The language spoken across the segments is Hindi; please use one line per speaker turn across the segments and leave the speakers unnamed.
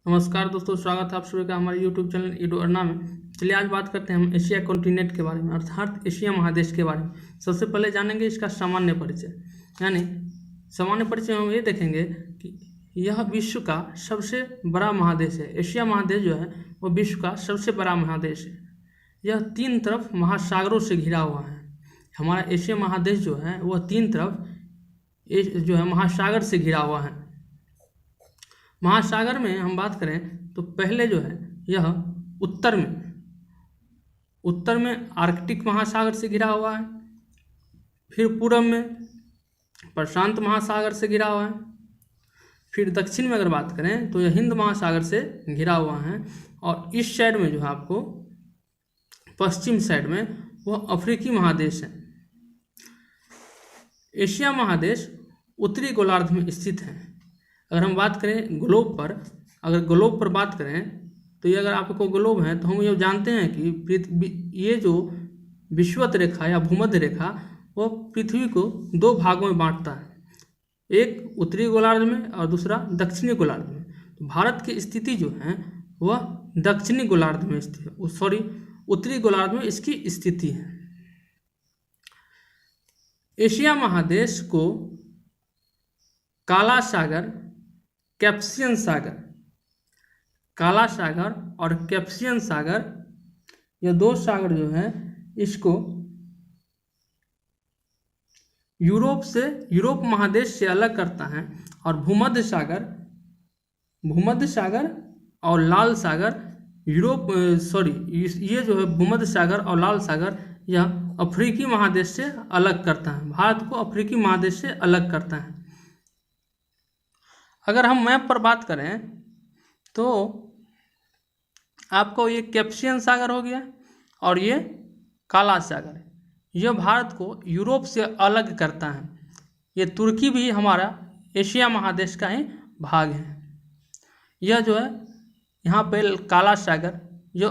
नमस्कार दोस्तों, स्वागत है आप सभी का हमारे YouTube चैनल ईडो अर्ना में। चलिए आज बात करते हैं हम एशिया कॉन्टिनेंट के बारे में, अर्थात एशिया महादेश के बारे में। सबसे पहले जानेंगे इसका सामान्य परिचय, यानी सामान्य परिचय हम ये देखेंगे कि यह विश्व का सबसे बड़ा महादेश है। एशिया महादेश जो है वो विश्व का सबसे बड़ा महादेश है। यह तीन तरफ महासागरों से घिरा हुआ है। हमारा एशिया महादेश जो है वह तीन तरफ जो है महासागर से घिरा हुआ है। महासागर में हम बात करें तो पहले जो है यह उत्तर में आर्कटिक महासागर से घिरा हुआ है, फिर पूर्व में प्रशांत महासागर से घिरा हुआ है, फिर दक्षिण में अगर बात करें तो यह हिंद महासागर से घिरा हुआ है, और इस साइड में जो है आपको पश्चिम साइड में वह अफ्रीकी महादेश है। एशिया महादेश उत्तरी गोलार्ध में स्थित है। अगर हम बात करें ग्लोब पर बात करें तो ये अगर आपको ग्लोब है तो हम ये जानते हैं कि ये जो विषुवत रेखा या भूमध्य रेखा वो पृथ्वी को दो भागों में बांटता है, एक उत्तरी गोलार्ध में और दूसरा दक्षिणी गोलार्ध में। तो भारत की स्थिति जो है वह दक्षिणी गोलार्ध में स्थित है, उत्तरी गोलार्ध में इसकी स्थिति है। एशिया महादेश को काला सागर, कैस्पियन सागर, काला सागर और कैस्पियन सागर, ये दो सागर जो है इसको यूरोप महादेश से अलग करता है, और भूमध्य सागर और लाल सागर ये जो है भूमध्य सागर और लाल सागर यह अफ्रीकी महादेश से अलग करता है। भारत को अफ्रीकी महादेश से अलग करता है। अगर हम मैप पर बात करें तो आपको ये कैस्पियन सागर हो गया और ये काला सागर, यह भारत को यूरोप से अलग करता है। ये तुर्की भी हमारा एशिया महादेश का ही भाग है। यह जो है यहाँ पे काला सागर जो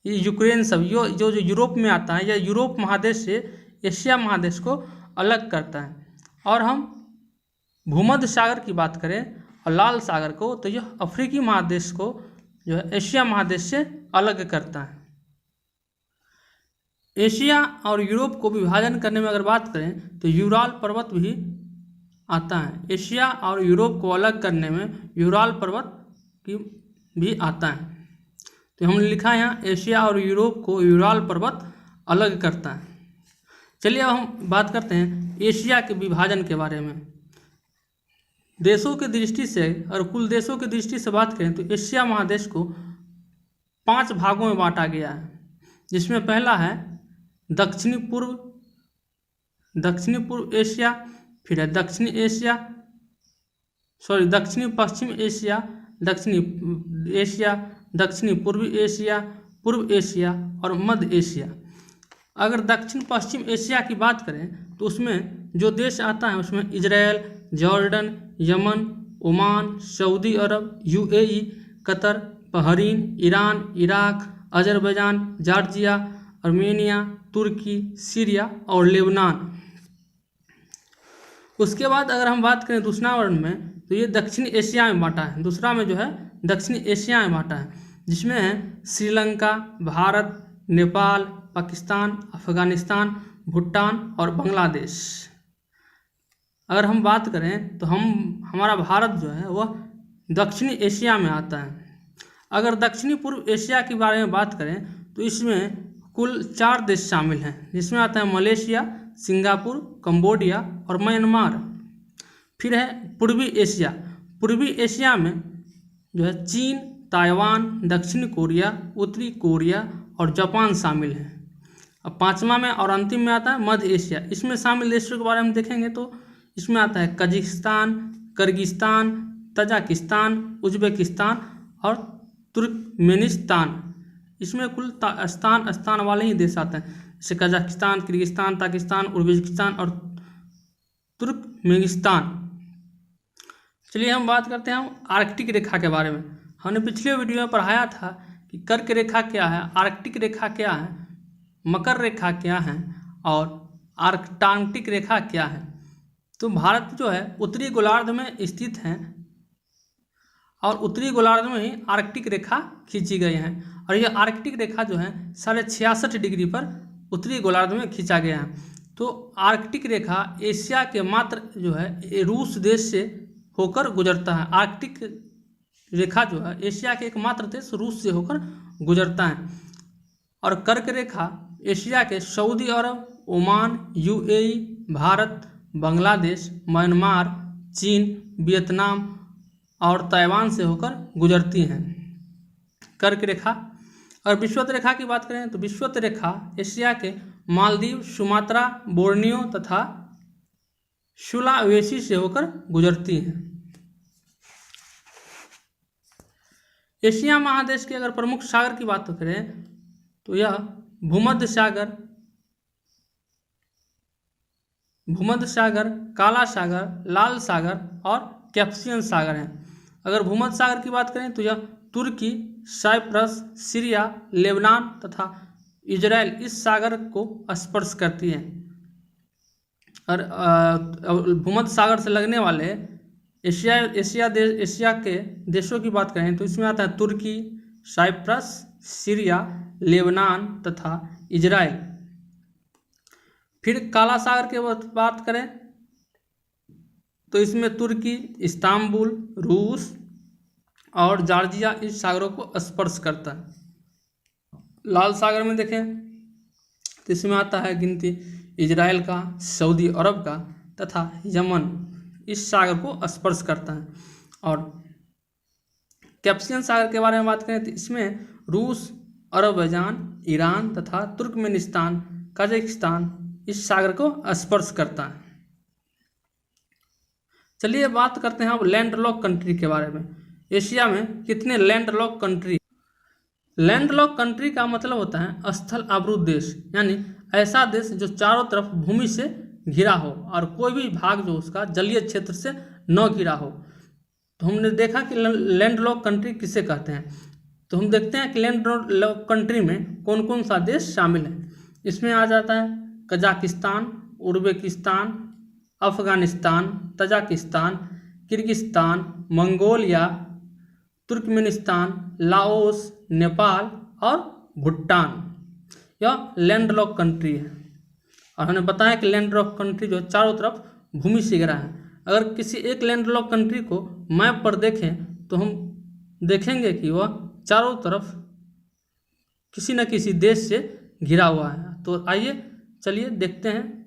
यूक्रेन सब जो यूरोप में आता है, यह यूरोप महादेश से एशिया महादेश को अलग करता है। और हम भूमध्य सागर की बात करें और लाल सागर को, तो यह अफ्रीकी महादेश को जो है एशिया महादेश से अलग करता है। एशिया और यूरोप को विभाजन करने में अगर बात करें तो यूराल पर्वत भी आता है। एशिया और यूरोप को अलग करने में यूराल पर्वत की भी आता है। तो हमने लिखा है यहाँ एशिया और यूरोप को यूराल पर्वत अलग करता है। चलिए अब हम बात करते हैं एशिया के विभाजन के बारे में। देशों की दृष्टि से और कुल देशों की दृष्टि से बात करें तो एशिया महादेश को 5 भागों में बांटा गया है, जिसमें पहला है दक्षिणी पूर्व एशिया, फिर है दक्षिणी पश्चिम एशिया, दक्षिणी एशिया, दक्षिणी पूर्व एशिया और मध्य एशिया। अगर दक्षिण पश्चिम एशिया की बात करें तो उसमें जो देश आता है उसमें Israel, Jordan, Yemen, Oman, Saudi Arab, UAE, Qatar, Bahrain, Iran, Iraq, Azerbaijan, Georgia, Armenia, Turkey, Syria और लेबनान। उसके बाद अगर हम बात करें दूसरा वर्ग में तो ये दक्षिण एशिया में बांटा है। दूसरा में जो है दक्षिण एशिया में बांटा है, जिसमें है श्रीलंका, भारत, नेपाल, पाकिस्तान, अफगानिस्तान, भूटान और बांग्लादेश। अगर हम बात करें तो हमारा भारत जो है वह दक्षिणी एशिया में आता है। अगर दक्षिणी पूर्व एशिया के बारे में बात करें तो इसमें कुल 4 देश शामिल हैं, जिसमें आता है मलेशिया, सिंगापुर, कंबोडिया और म्यांमार। फिर है पूर्वी एशिया में जो है चीन, ताइवान, दक्षिण कोरिया, उत्तरी कोरिया और जापान शामिल हैं। अब 5वां में और अंतिम में आता है मध्य एशिया। इसमें शामिल देशों के बारे में देखेंगे तो इसमें आता है कजाकिस्तान, किर्गिस्तान, तजाकिस्तान, उज्बेकिस्तान और तुर्कमेनिस्तान। इसमें कुल स्थान वाले ही देश आते हैं, जैसे कजाकिस्तान, किर्गिस्तान, ताजिकिस्तान, उज्बेकिस्तान और तुर्कमेनिस्तान। चलिए हम बात करते हैं आर्कटिक रेखा के बारे में। हमने पिछले वीडियो में पढ़ाया था कि कर्क रेखा क्या है, आर्कटिक रेखा क्या है, मकर रेखा क्या है और आर्कटांटिक रेखा क्या है। तो भारत जो है उत्तरी गोलार्ध में स्थित है और उत्तरी गोलार्ध में ही आर्कटिक रेखा खींची गई है। और यह आर्कटिक रेखा जो है 66.5 डिग्री पर उत्तरी गोलार्ध में खींचा गया है। तो आर्कटिक रेखा एशिया के मात्र जो है रूस देश से होकर गुजरता है। आर्कटिक रेखा जो है एशिया के एकमात्र देश रूस से होकर गुजरता है। और कर्क रेखा एशिया के Saudi Arab, Oman, UAE, Bharat, Bangladesh, Myanmar, चीन, वियतनाम और ताइवान से होकर गुजरती हैं कर्क रेखा। और विषुवत रेखा की बात करें तो विषुवत रेखा एशिया के मालदीव, सुमात्रा, बोर्नियो तथा सुलावेसी से होकर गुजरती हैं। एशिया महादेश के अगर प्रमुख सागर की बात करें तो यह भूमध्य सागर, काला सागर, लाल सागर और कैस्पियन सागर हैं। अगर भूमध्य सागर की बात करें तो यह तुर्की, साइप्रस, सीरिया, लेबनान तथा इजराइल इस सागर को स्पर्श करती है। और भूमध्य सागर से लगने वाले एशिया के देशों की बात करें तो इसमें आता है तुर्की, साइप्रस, सीरिया, लेबनान तथा इजराइल। फिर काला सागर की बात करें तो इसमें तुर्की, इस्तांबुल, रूस और जॉर्जिया इस सागरों को स्पर्श करता है। लाल सागर में देखें तो इसमें आता है गिनती इजराइल का, सऊदी अरब का तथा यमन इस सागर को स्पर्श करता है। और कैस्पियन सागर के बारे में बात करें तो इसमें रूस, अरबजान, ईरान तथा तुर्कमेनिस्तान, कजाकिस्तान इस सागर को स्पर्श करता है। चलिए बात करते हैं अब लैंडलॉक कंट्री के बारे में। एशिया में कितने लैंडलॉक कंट्री। लैंडलॉक कंट्री का मतलब होता है स्थल आवृत देश, यानी ऐसा देश जो चारों तरफ भूमि से घिरा हो और कोई भी भाग जो उसका जलीय क्षेत्र से न घिरा हो। तो हमने देखा कि लैंडलॉक कंट्री किसे कहते हैं। तो हम देखते हैं कि लैंडलॉक कंट्री में कौन कौन सा देश शामिल है। इसमें आ जाता है Kazakhstan, Uzbekistan, Afghanistan, Tajikistan, Kyrgyzstan, Mongolia, Turkmenistan, Laos, Nepal और भूटान। यह लैंडलॉक कंट्री है। और हमने बताया कि लैंडलॉक कंट्री जो चारों तरफ भूमि से घिरा है। अगर किसी एक लैंडलॉक कंट्री को मैप पर देखें तो हम देखेंगे कि वह चारों तरफ किसी न किसी देश से घिरा हुआ है। तो आइए चलिए देखते हैं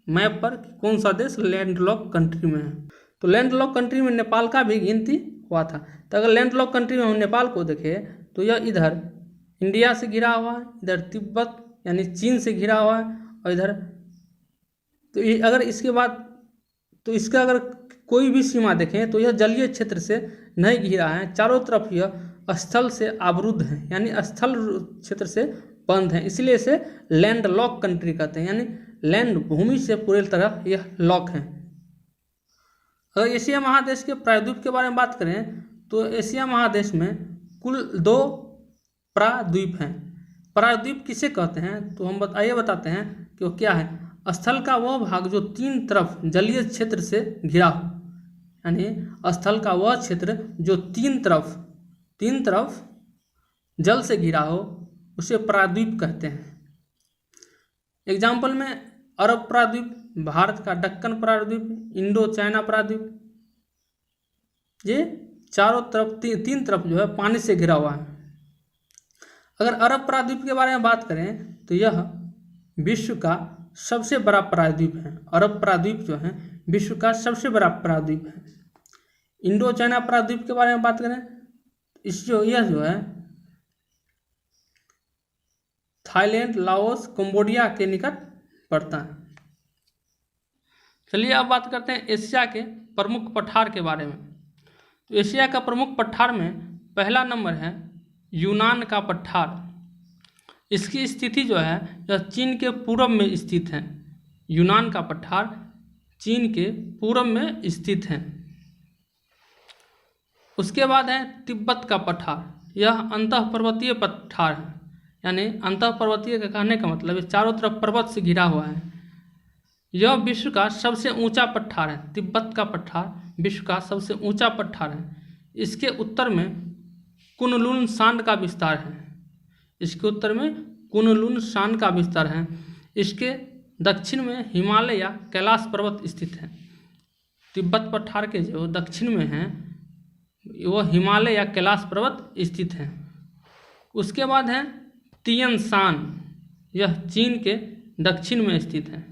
मैप पर कि कौन सा देश लैंडलॉक कंट्री में है। तो लैंडलॉक कंट्री में नेपाल का भी गिनती हुआ था। तो अगर लैंडलॉक कंट्री में हम नेपाल को देखें तो यह इधर इंडिया से घिरा हुआ है, इधर तिब्बत यानी चीन से घिरा हुआ है और इधर तो अगर इसके बाद तो इसका अगर कोई भी सीमा देखें तो यह जलीय क्षेत्र से नहीं घिरा है। चारों तरफ यह स्थल से आवृत है, यानी स्थल क्षेत्र से बंद है, इसलिए इसे लैंडलॉक कंट्री कहते हैं। यानी लैंड भूमि से पूरी तरह यह लॉक है। अगर एशिया महादेश के प्रायद्वीप के बारे में बात करें तो एशिया महादेश में कुल 2 प्रायद्वीप हैं। प्रायद्वीप किसे कहते हैं तो हम बताते हैं कि वो क्या है। स्थल का वह भाग जो 3 तरफ जलीय क्षेत्र से घिरा हो, यानी स्थल का वह क्षेत्र जो 3 तरफ जल से घिरा हो उसे प्रायद्वीप कहते हैं। एग्जाम्पल में अरब प्रायद्वीप, भारत का दक्कन प्रायद्वीप, इंडो चाइना प्रायद्वीप, ये चारों तरफ 3 तरफ जो है पानी से घिरा हुआ है। अगर अरब प्रायद्वीप के बारे में बात करें तो यह विश्व का सबसे बड़ा प्रायद्वीप है। अरब प्रायद्वीप जो है विश्व का सबसे बड़ा प्रायद्वीप है। इंडो चाइना प्रायद्वीप के बारे में बात करें यह जो है थाईलैंड, लाओस, कंबोडिया के निकट पड़ता है। चलिए अब बात करते हैं एशिया के प्रमुख पठार के बारे में। तो एशिया का प्रमुख पठार में पहला नंबर है यूनान का पठार। इसकी स्थिति जो है यह चीन के पूर्व में स्थित है। यूनान का पठार चीन के पूर्व में स्थित है। उसके बाद है तिब्बत का पठार। यह अंतः पर्वतीय पठार है, यानी अंतः पर्वतीय का कहने का मतलब है चारों तरफ पर्वत से घिरा हुआ है। यह विश्व का सबसे ऊंचा पठार है। तिब्बत का पठार विश्व का सबसे ऊंचा पठार है। इसके उत्तर में कुनलुन सांड का विस्तार है। इसके उत्तर में कुनलुन सांड का विस्तार है। इसके दक्षिण में हिमालय या कैलाश पर्वत स्थित है। तिब्बत पठार के जो दक्षिण में है वो हिमालय या कैलाश पर्वत स्थित है। उसके बाद है तियन शान, यह चीन के दक्षिण में स्थित है।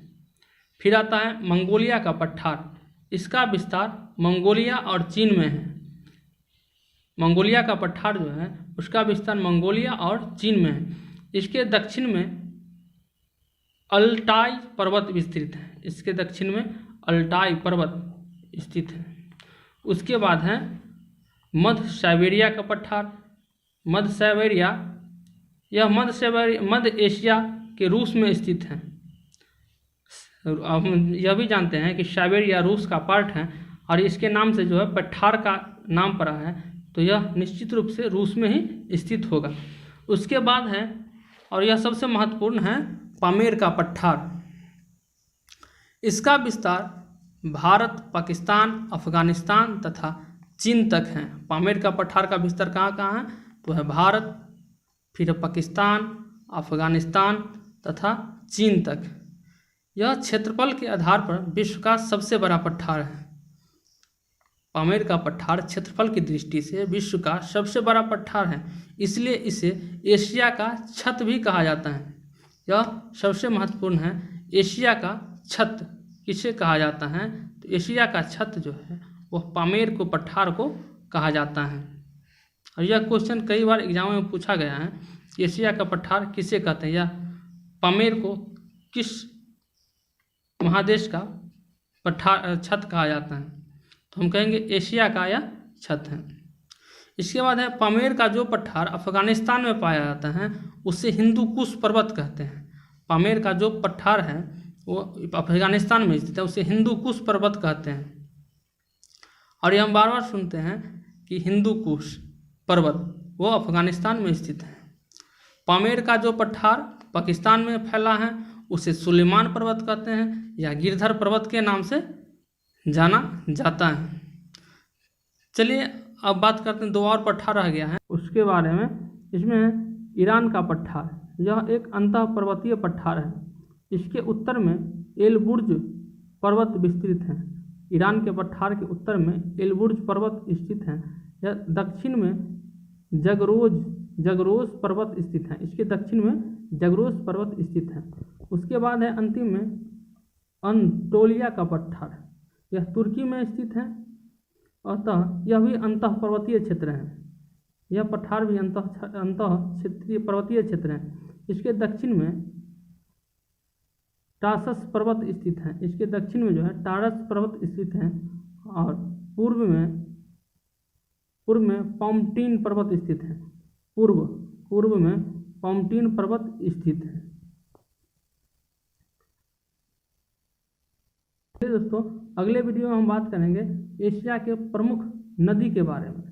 फिर आता है मंगोलिया का पठार, इसका विस्तार मंगोलिया और चीन में है। मंगोलिया का पठार जो है उसका विस्तार मंगोलिया और चीन में है। इसके दक्षिण में अल्टाई पर्वत विस्तृत है। इसके दक्षिण में अल्टाई पर्वत स्थित है। उसके बाद है मध्य साइबेरिया का पठार। मध्य साइबेरिया यह मध्य एशिया के रूस में स्थित है। हम यह भी जानते हैं कि साइबेरिया रूस का पार्ट है और इसके नाम से जो है पठार का नाम पड़ा है, तो यह निश्चित रूप से रूस में ही स्थित होगा। उसके बाद है, और यह सबसे महत्वपूर्ण है, पामेर का पठार। इसका विस्तार भारत, पाकिस्तान, अफगानिस्तान तथा चीन तक है। पामेर का पठार का विस्तार कहाँ कहाँ है? तो है भारत, फिर पाकिस्तान, अफगानिस्तान तथा चीन तक। यह क्षेत्रफल के आधार पर विश्व का सबसे बड़ा पठार है। पामेर का पठार क्षेत्रफल की दृष्टि से विश्व का सबसे बड़ा पठार है, इसलिए इसे एशिया का छत भी कहा जाता है। यह सबसे महत्वपूर्ण है। एशिया का छत किसे कहा जाता है? तो एशिया का छत जो है वह पामेर को पठार को कहा जाता है। और यह क्वेश्चन कई बार एग्जाम में पूछा गया है, एशिया का पठार किसे कहते हैं, या पामेर को किस महादेश का पठार छत कहा जाता है? तो हम कहेंगे एशिया का यह छत है। इसके बाद है पामेर का जो पठार अफगानिस्तान में पाया जाता है उसे हिंदू कुश पर्वत कहते हैं। पामेर का जो पठार है वो अफगानिस्तान में स्थित है, उसे हिंदू कुश पर्वत कहते हैं। और ये हम बार बार सुनते हैं कि हिंदू कुश पर्वत वो अफगानिस्तान में स्थित है। पामेर का जो पठार पाकिस्तान में फैला है उसे सुलेमान पर्वत कहते हैं या गिरधर पर्वत के नाम से जाना जाता है। चलिए अब बात करते हैं, दो और पठार रह गया है उसके बारे में। इसमें है ईरान का पठार। यह एक अंतः पर्वतीय पठार है। इसके उत्तर में एलबुर्ज पर्वत विस्तृत है। ईरान के पठार के उत्तर में एलबुर्ज पर्वत स्थित है। यह दक्षिण में जगरोज पर्वत स्थित है। इसके दक्षिण में जगरोज पर्वत स्थित है। उसके बाद है अंतिम में अंटोलिया का पठार। यह तुर्की में स्थित है, अतः यह भी अंतः पर्वतीय क्षेत्र है। यह पठार भी अंतः क्षेत्रीय पर्वतीय क्षेत्र है। इसके दक्षिण में टासस पर्वत स्थित है। इसके दक्षिण में जो है टारस पर्वत स्थित है और पूर्व में पाउंटीन पर्वत स्थित है। पूर्व में पाउंटीन पर्वत स्थित है। दोस्तों अगले वीडियो में हम बात करेंगे एशिया के प्रमुख नदी के बारे में।